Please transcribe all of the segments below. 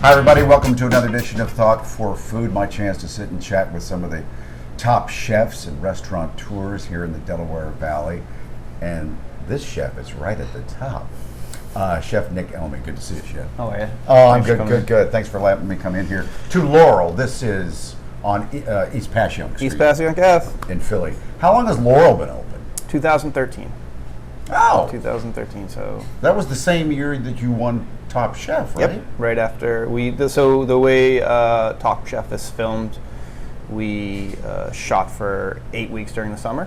Hi everybody, welcome to another edition of Thought for Food. My chance to sit and chat with some of the top chefs and restaurateurs here in the Delaware Valley. And this chef is right at the top. Chef Nick Elmi, good to see you, Chef. How are you? Oh, I'm good. Thanks for letting me come in here. To Laurel, this is on East Passyunk Street. East Passyunk Ave. In Philly. How long has Laurel been open? 2013. Oh. 2013, so. That was the same year that you won Top Chef, right? Yep, right after so the way Top Chef is filmed, we shot for 8 weeks during the summer,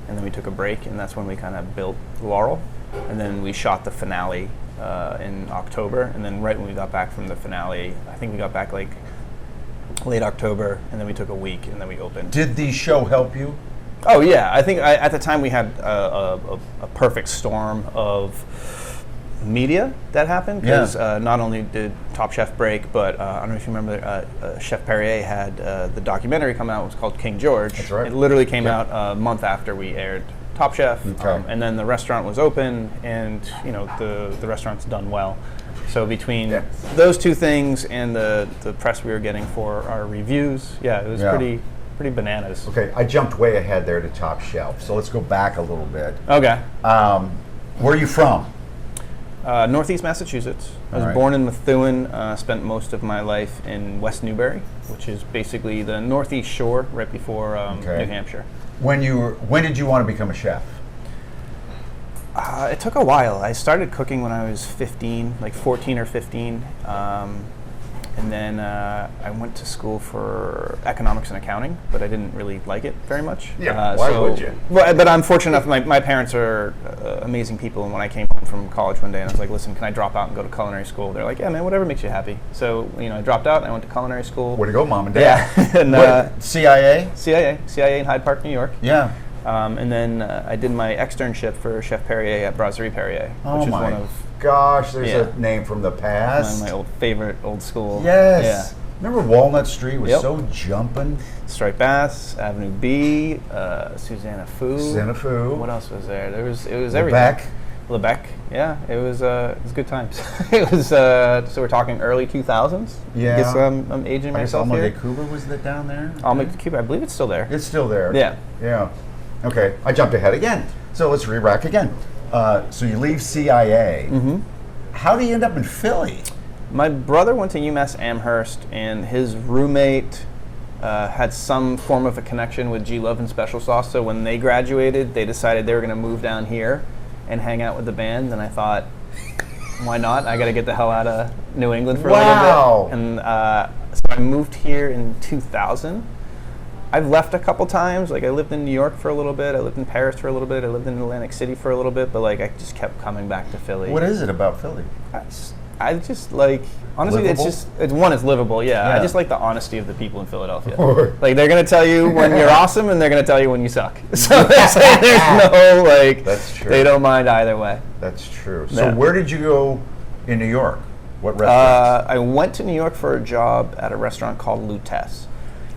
and then we took a break, and that's when we kind of built Laurel. And then we shot the finale in October, and then right when we got back from the finale, I think we got back like late October, and then we took a week, and then we opened. Did the show help you? Oh yeah, I think at the time we had a perfect storm of media that happened, because not only did Top Chef break, but I don't know if you remember, Chef Perrier had the documentary come out. It was called King George. That's right. It literally came out a month after we aired Top Chef, Okay. And then the restaurant was open, and you know the restaurant's done well. So between those two things and the press we were getting for our reviews, it was pretty bananas. Okay, I jumped way ahead there to Top Shelf, so let's go back a little bit. Okay. Where are you from? Northeast Massachusetts. I was born in Methuen, spent most of my life in West Newbury, which is basically the northeast shore right before New Hampshire. When did you want to become a chef? It took a while. I started cooking when I was 15, like 14 or 15. And then I went to school for economics and accounting, but I didn't really like it very much. Yeah, why would you? Well, but I'm fortunate enough, my parents are amazing people, and when I came home from college one day and I was like, listen, can I drop out and go to culinary school? They're like, yeah, man, whatever makes you happy. So, I dropped out and I went to culinary school. Where'd you go, Mom and Dad? Yeah. And, CIA? CIA in Hyde Park, New York. Yeah. And then I did my externship for Chef Perrier at Brasserie Perrier, which is one of... Gosh, there's a name from the past. One of my favorite old school. Yes. Yeah. Remember Walnut Street was so jumping? Striped Bass, Avenue B, Susanna Fu. Susanna Fu. What else was there? It was everything. Lebec. Yeah, it was good times. It was so we're talking early 2000s. Yeah. I guess I'm aging myself here. Alma de Cuba was that down there? Alma de Cuba, I believe it's still there. It's still there. Yeah. Yeah. Okay, I jumped ahead again. So let's re-rack again. So you leave CIA. Mm-hmm. How do you end up in Philly? My brother went to UMass Amherst, and his roommate had some form of a connection with G Love and Special Sauce. So when they graduated, they decided they were going to move down here and hang out with the band. And I thought, why not? I got to get the hell out of New England for a little bit. And so I moved here in 2000. I've left a couple times. Like I lived in New York for a little bit. I lived in Paris for a little bit. I lived in Atlantic City for a little bit. But like I just kept coming back to Philly. What is it about Philly? I just like, honestly, livable? it's livable. Yeah. I just like the honesty of the people in Philadelphia. Right. Like they're gonna tell you when you're awesome, and they're gonna tell you when you suck. So there's no like. That's true. They don't mind either way. That's true. So where did you go in New York? What restaurant? I went to New York for a job at a restaurant called Lutèce,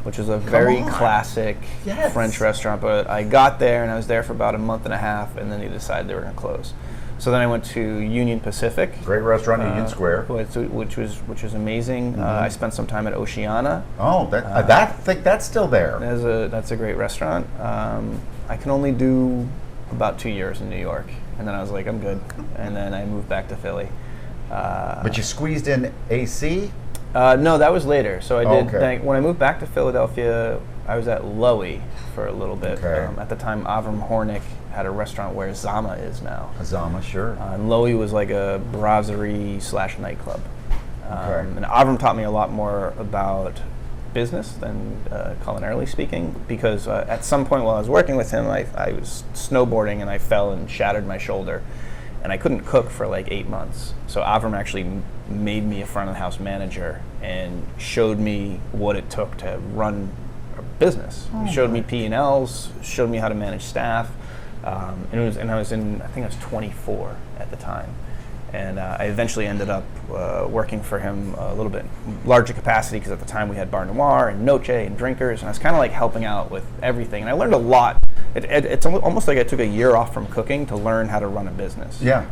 which is a very classic French restaurant. But I got there and I was there for about a month and a half, and then they decided they were going to close. So then I went to Union Pacific. Great restaurant, Union Square. Which was amazing. Mm-hmm. I spent some time at Oceana. Oh, I think that's still there. That's a great restaurant. I can only do about 2 years in New York, and then I was like, I'm good. And then I moved back to Philly. But you squeezed in AC? No, that was later. So I did. When I moved back to Philadelphia, I was at Lowy for a little bit. At the time, Avram Hornick had a restaurant where Zama is now. Zama, sure. And Lowy was like a brasserie/nightclub. And Avram taught me a lot more about business than culinarily speaking, because at some point while I was working with him, I was snowboarding and I fell and shattered my shoulder. And I couldn't cook for like 8 months. So Avram actually made me a front of the house manager and showed me what it took to run a business. He showed me P&Ls, showed me how to manage staff. And I was 24 at the time. And I eventually ended up working for him a little bit larger capacity, because at the time we had Bar Noir and Noche and Drinkers, and I was kind of like helping out with everything. And I learned a lot. It's almost like I took a year off from cooking to learn how to run a business. Yeah.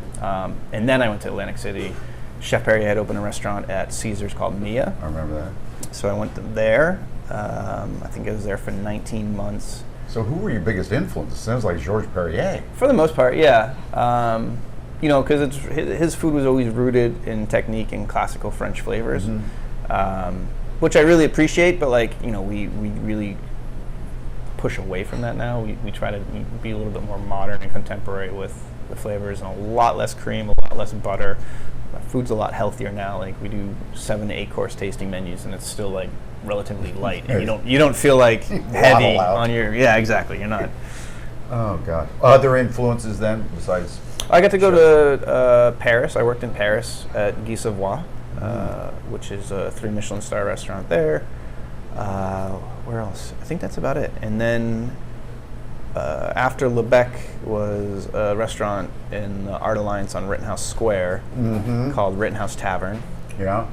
And then I went to Atlantic City Chef Perrier had opened a restaurant at Caesars called Mia. I remember that. So I went there. I think I was there for 19 months. So who were your biggest influences? Sounds like Georges Perrier. For the most part, yeah. Because his food was always rooted in technique and classical French flavors, which I really appreciate. But we really push away from that now. We try to be a little bit more modern and contemporary with the flavors, and a lot less cream, a lot less butter. Our food's a lot healthier now. Like, we do 7 to 8 course tasting menus, and it's still like relatively light. And you don't feel like heavy on your. Yeah, exactly. You're not. Oh God. Other influences then besides? I got to go to Paris. I worked in Paris at Guy Savoy, which is a 3 Michelin star restaurant there. Where else? I think that's about it. And then after Lebec was a restaurant in the Art Alliance on Rittenhouse Square called Rittenhouse Tavern. Yeah.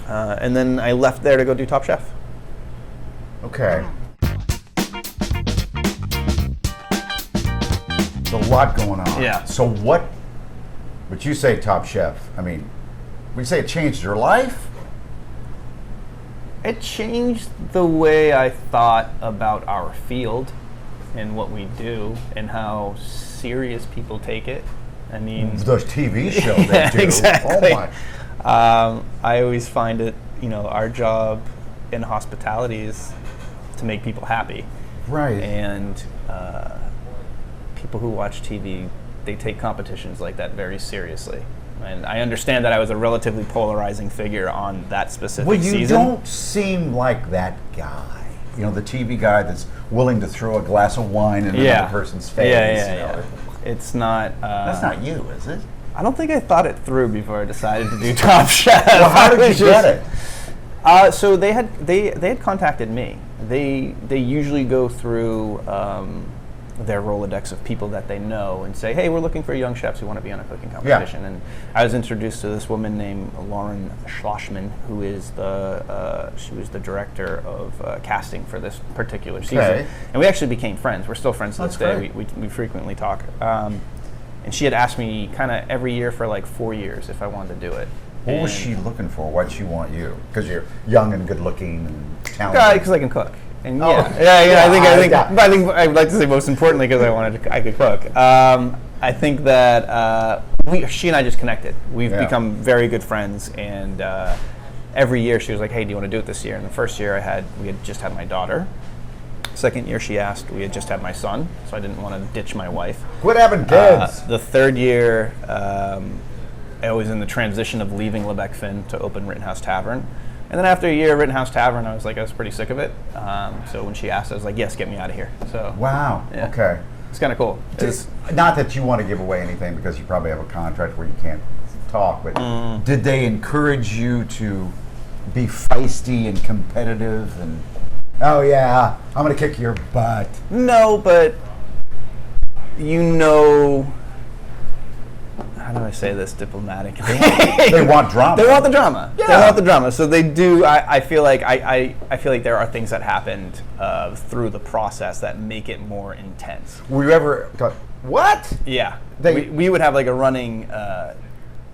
And then I left there to go do Top Chef. Okay. There's a lot going on. Yeah. So but you say Top Chef, I mean, would you say it changed your life? It changed the way I thought about our field and what we do and how serious people take it. I mean, those TV shows they do. Exactly. Oh my. I always find it, our job in hospitality is to make people happy. Right. And people who watch TV, they take competitions like that very seriously. And I understand that I was a relatively polarizing figure on that specific season. Well, you don't seem like that guy. The TV guy that's willing to throw a glass of wine in another person's face. Yeah. It's not. That's not you, is it? I don't think I thought it through before I decided to do Top Chef. Well, how did you get it? So they had contacted me. They usually go through their Rolodex of people that they know and say, hey, we're looking for young chefs who want to be on a cooking competition. Yeah. And I was introduced to this woman named Lauren Schlossman, who is she was the director of casting for this particular season. And we actually became friends. We're still friends to this day. We frequently talk. And she had asked me kind of every year for like 4 years if I wanted to do it. What was she looking for? Why'd she want you? Because you're young and good looking and talented. Because I can cook. And I think I would like to say most importantly because I could cook. I think that she and I just connected. We've become very good friends, and every year she was like, "Hey, do you want to do it this year?" And the first year we had just had my daughter. Second year she asked, we had just had my son, so I didn't want to ditch my wife. Quit having kids. The third year, I was in the transition of leaving Lebec Fin to open Rittenhouse Tavern. And then after a year at Rittenhouse Tavern, I was pretty sick of it. So when she asked, I was like, yes, get me out of here. So wow. Yeah. Okay. It's kind of cool. Not that you want to give away anything because you probably have a contract where you can't talk, but did they encourage you to be feisty and competitive and, oh yeah, I'm going to kick your butt? No, but how do I say this diplomatically? They want drama. They want the drama. Yeah. They want the drama. So they do. I feel like I feel like there are things that happened through the process that make it more intense. Were you ever what? Yeah. We would have like a running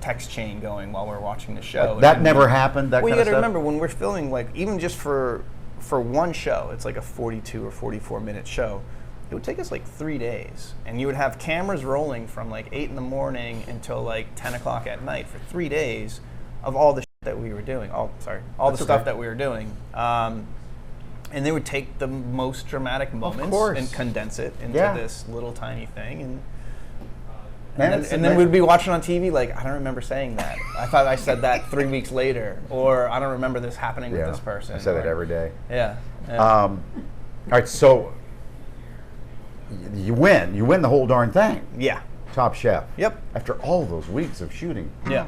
text chain going while we're watching the show. That never happened. That well, kind you of got to stuff? remember when we're filming, like even just for one show, it's like a 42 or 44 minute show. It would take us like 3 days, and you would have cameras rolling from like 8 in the morning until like 10 o'clock at night for 3 days of all the shit that we were doing. All the stuff that we were doing. And they would take the most dramatic moments and condense it into this little tiny thing, and then we'd be watching on TV like, I don't remember saying that. I thought I said that 3 weeks later, or I don't remember this happening with this person. I said it every day. Yeah. All right, so you win the whole darn thing. Yeah. Top Chef. Yep. After all those weeks of shooting. Yeah.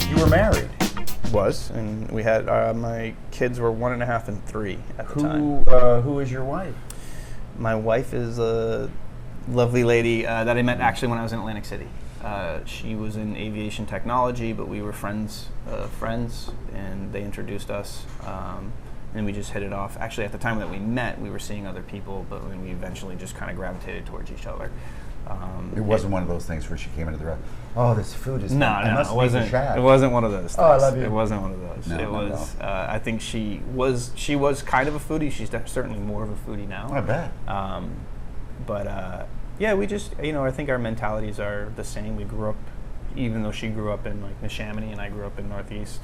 You were married. Was, and we had my kids were 1.5 and 3 at the time. Who is your wife? My wife is a lovely lady that I met actually when I was in Atlantic City. She was in aviation technology, but we were friends, and they introduced us. And we just hit it off. Actually, at the time that we met, we were seeing other people, but we eventually just kind of gravitated towards each other. It wasn't one of those things where she came into the restaurant. Oh, this food is no, it wasn't. It wasn't one of those things. Oh, I love you. It wasn't one of those. No, it was. I think she was kind of a foodie. She's certainly more of a foodie now. I bet. Yeah, we just I think our mentalities are the same. We grew up, even though she grew up in like Neshaminy and I grew up in Northeast.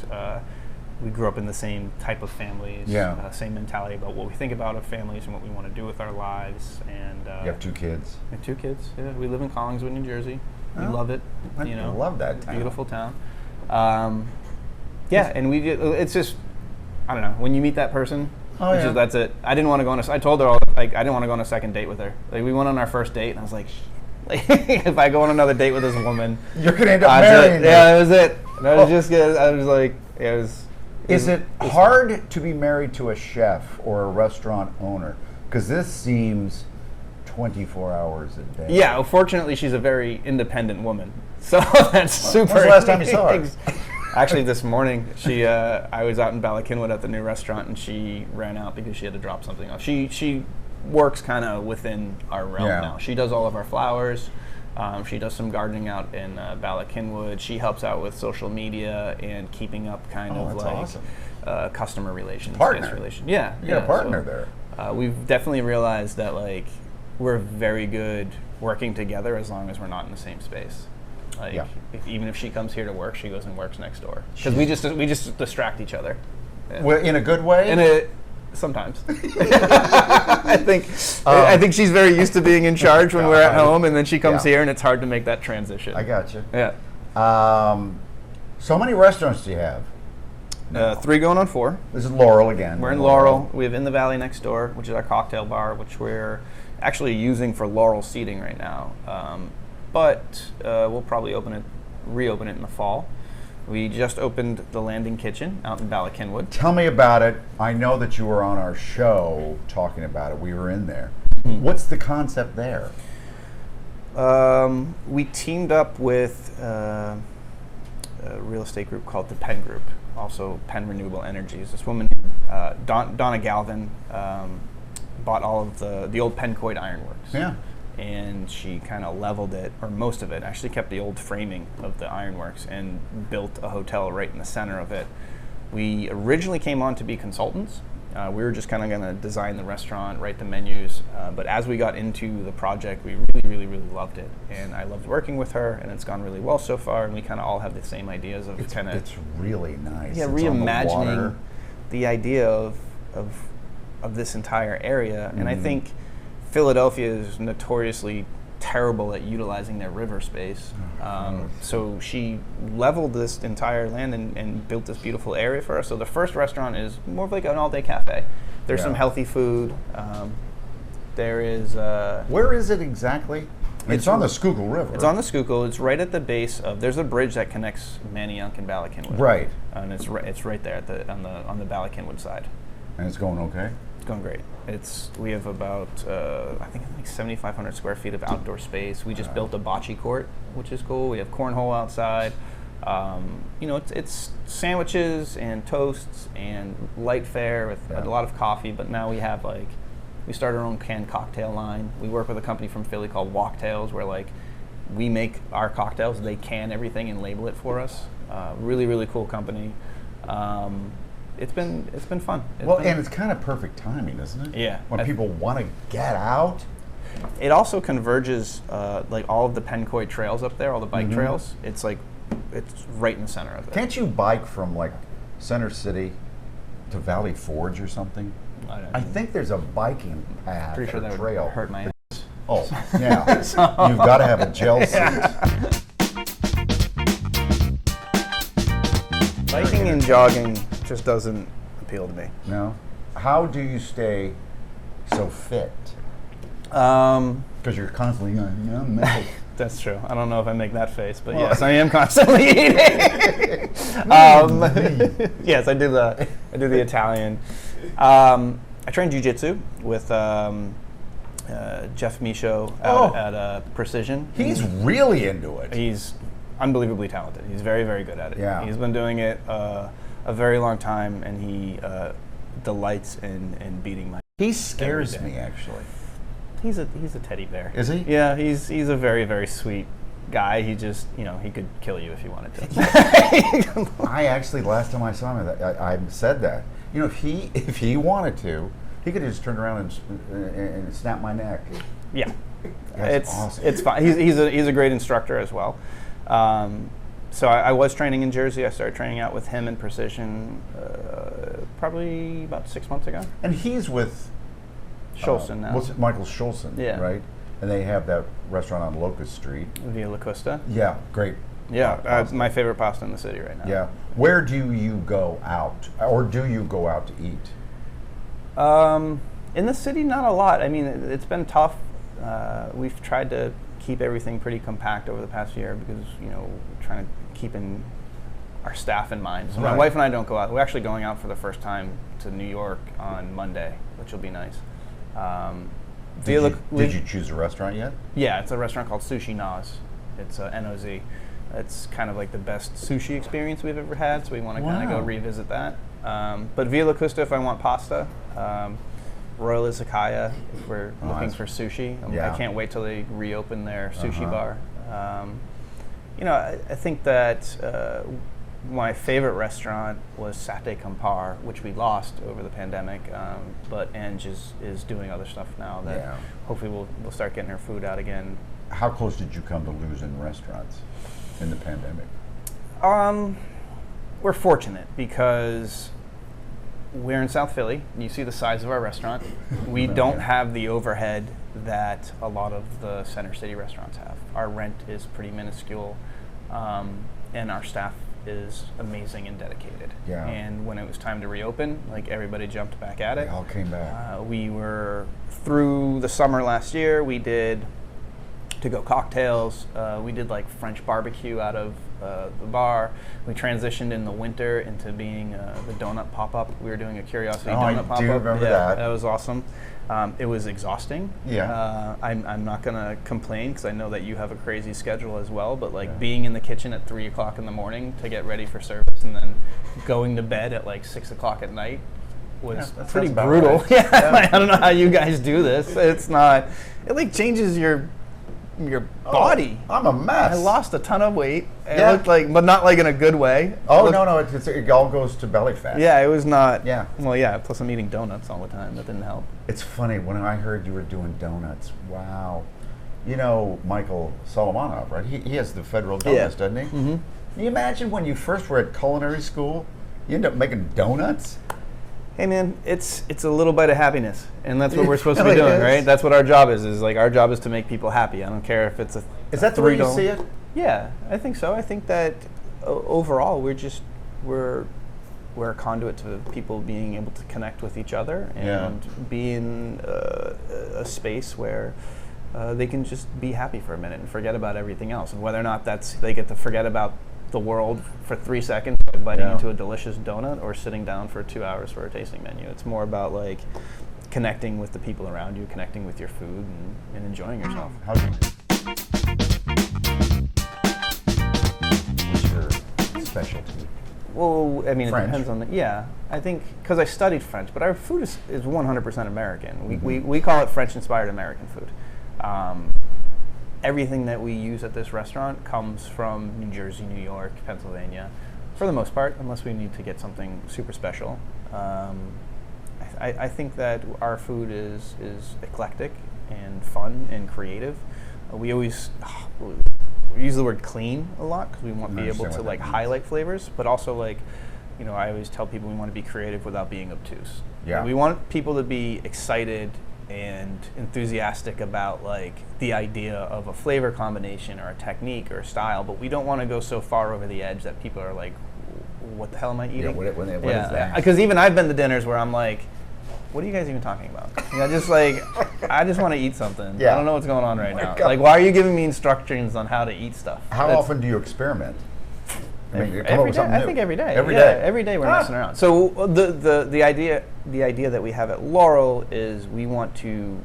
We grew up in the same type of families. Yeah. Same mentality about what we think about our families and what we want to do with our lives. And you have 2 kids. We have 2 kids. Yeah, we live in Collingswood, New Jersey. We Oh, love it. I love that town. Beautiful town. Yeah, and it's just, I don't know, when you meet that person, that's it. I didn't want to go on I told her, I didn't want to go on a second date with her. Like, we went on our first date, and I was like, if I go on another date with this woman, you're going to end up marrying her. Yeah, that was it. That was just good. I was like, it was. Is it hard to be married to a chef or a restaurant owner? Because this seems 24 hours a day. Yeah, well, fortunately, she's a very independent woman. So that's super. When's the last time you saw her? Actually, this morning, I was out in Ballackinwood at the new restaurant, and she ran out because she had to drop something off. She works kind of within our realm now. She does all of our flowers. She does some gardening out in Ballackinwood. She helps out with social media and keeping up kind of like awesome. Customer relations. Partner. Yeah. You got a partner there. We've definitely realized that like we're very good working together as long as we're not in the same space. Like even if she comes here to work, she goes and works next door because we just distract each other. Yeah. Well, in a good way. Sometimes. I think she's very used to being in charge when we're at home, and then she comes here, and it's hard to make that transition. I got you. Yeah. So how many restaurants do you have? 3 going on 4. This is Laurel again. We're in Laurel. We have In the Valley next door, which is our cocktail bar, which we're actually using for Laurel seating right now. But we'll probably reopen it in the fall. We just opened the Landing Kitchen out in Ballackinwood. Tell me about it. I know that you were on our show talking about it. We were in there. What's the concept there? We teamed up with a real estate group called the Penn Group, also Penn Renewable Energies. This woman, Donna Galvin, bought all of the old Pencoid Ironworks. Yeah. And she kind of leveled it, or most of it, actually kept the old framing of the ironworks and built a hotel right in the center of it. We originally came on to be consultants. We were just kind of going to design the restaurant, write the menus, but as we got into the project, we really loved it. And I loved working with her, and it's gone really well so far, and we kind of all have the same ideas of kind of... It's really nice. Yeah, reimagining the idea of this entire area, and I think Philadelphia is notoriously terrible at utilizing their river space. So she leveled this entire land and built this beautiful area for us. So the first restaurant is more of like an all-day cafe. There's some healthy food. There is... Where is it exactly? It's on the Schuylkill River. It's on the Schuylkill. It's right at the base of... There's a bridge that connects Manayunk and Ballackinwood. Right. And it's right there on the Ballackinwood side. And it's going okay? It's going great. We have about I think like 7,500 square feet of outdoor space. We just built a bocce court, which is cool. We have cornhole outside. It's sandwiches and toasts and light fare with a lot of coffee. But now we have we started our own canned cocktail line. We work with a company from Philly called Walktails, where we make our cocktails. They can everything and label it for us. Really cool company. It's been fun. And it's kind of perfect timing, isn't it? Yeah. When people want to get out. It also converges all of the Pencoid trails up there, all the bike trails. It's right in the center of it. Can't you bike from Center City to Valley Forge or something? I think there's a biking path. Pretty sure that trail. would hurt my ass. Oh, yeah. You've got to have a gel suit. Biking and jogging just doesn't appeal to me. No? How do you stay so fit? Because you're constantly going, That's true. I don't know if I make that face, but yes, I am constantly eating. Yes, I do the Italian. I train jiu-jitsu with Jeff Michaud at Precision. He's really into it. He's unbelievably talented. He's very good at it. Yeah. He's been doing it a very long time, and he delights in beating my... He scares me, actually. He's a teddy bear. Is he? Yeah, he's a very, very sweet guy. He just, he could kill you if he wanted to. I actually, last time I saw him, I said that. If he wanted to, he could have just turned around and snap my neck. Yeah. That's awesome. It's fine. He's a great instructor as well. So I was training in Jersey. I started training out with him in Precision probably about 6 months ago. And he's with Scholson now. What's it, Michael Scholson, Yeah. right? And they have that restaurant on Locust Street. Via La Costa. Yeah, great. Yeah, my favorite pasta in the city right now. Yeah. Where do you go out, or do you go out to eat? In the city, not a lot. I mean, it's been tough. We've tried to keep everything pretty compact over the past year because, trying to keep our staff in mind. So my wife and I don't go out. We're actually going out for the first time to New York on Monday, which will be nice. Did you choose a restaurant yet? Yeah, it's a restaurant called Sushi Noz. It's N-O-Z. It's kind of like the best sushi experience we've ever had, so we want to kind of go revisit that. But Via La Costa if I want pasta. Royal Izakaya if we're looking for sushi. I can't wait till they reopen their sushi bar. I think that my favorite restaurant was Satay Kampar, which we lost over the pandemic, but Ange is doing other stuff now that hopefully we'll start getting her food out again. How close did you come to losing restaurants in the pandemic? We're fortunate because we're in South Philly. You see the size of our restaurant. We don't have the overhead that a lot of the center city restaurants have. Our rent is pretty minuscule, and our staff is amazing and dedicated. Yeah. And when it was time to reopen, everybody jumped back at it. They all came back. We were through the summer last year. We did to-go cocktails. We did French barbecue out of the bar. We transitioned in the winter into being the donut pop-up. We were doing a curiosity donut pop-up. I do remember that. That was awesome. It was exhausting. Yeah. I'm not going to complain because I know that you have a crazy schedule as well, but being in the kitchen at 3 o'clock in the morning to get ready for service and then going to bed at 6 o'clock at night was pretty brutal. Right. I don't know how you guys do this. It's not, it changes your body. I'm a mess. I lost a ton of weight. It looked but not in a good way. Oh, no, it all goes to belly fat. Yeah, it was not. Yeah. Well, yeah, plus I'm eating donuts all the time. That didn't help. It's funny, when I heard you were doing donuts, wow. Michael Solomonov, right? He has the Federal Donuts, doesn't he? Mm-hmm. Can you imagine when you first were at culinary school, you end up making donuts? Hey man, it's a little bite of happiness, and that's what we're supposed to be doing, right? That's what our job is our job is to make people happy. I don't care if it's Is that the way you see it? Yeah, I think so. I think that overall we're a conduit to people being able to connect with each other and be in a space where they can just be happy for a minute and forget about everything else, and whether or not they get to forget about the world for 3 seconds by biting into a delicious donut or sitting down for 2 hours for a tasting menu. It's more about connecting with the people around you, connecting with your food, and enjoying yourself. What's your specialty? Well, I mean, French. It depends on I think, because I studied French, but our food is 100% American. We call it French-inspired American food. Everything that we use at this restaurant comes from New Jersey, New York, Pennsylvania, for the most part, unless we need to get something super special. I think that our food is eclectic and fun and creative. We use the word clean a lot because we want to be able to highlight flavors, but also I always tell people we want to be creative without being obtuse. Yeah. We want people to be excited and enthusiastic about the idea of a flavor combination or a technique or a style, but we don't want to go so far over the edge that people are what the hell am I eating? What is that? Because even I've been to dinners where I'm what are you guys even talking about? I just want to eat something. Yeah. I don't know what's going on right now. God. Why are you giving me instructions on how to eat stuff? How often do you experiment? Every day. I think every day. Every day. Every day we're messing around. So the idea that we have at Laurel is we want to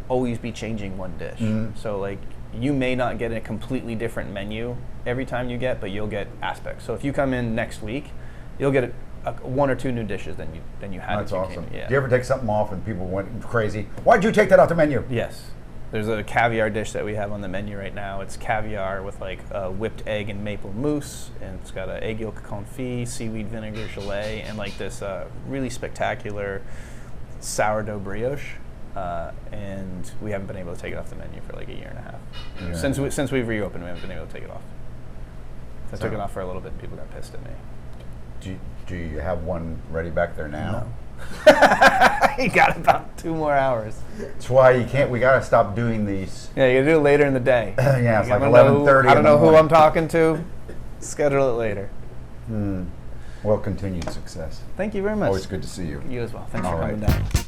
always be changing one dish. Mm-hmm. So you may not get a completely different menu every time you get, but you'll get aspects. So if you come in next week, you'll get one or two new dishes than you had. That's if you awesome. Came, yeah. Do you ever take something off and people went crazy? Why'd you take that off the menu? Yes. There's a caviar dish that we have on the menu right now. It's caviar with like whipped egg and maple mousse, and it's got an egg yolk confit, seaweed vinegar gelée, and like this really spectacular sourdough brioche. And we haven't been able to take it off the menu for like a year and a half. Yeah. Since we've reopened, we haven't been able to take it off. I took it off for a little bit, and people got pissed at me. Do you have one ready back there now? No. You got about 2 more hours. That's why you can't. We gotta stop doing these. Yeah, you gotta do it later in the day. Yeah, it's like I don't 11:30. I don't know who I'm talking to. Schedule it later. Well, continued success. Thank you very much. Always good to see you. You as well. Thanks All for coming right. down.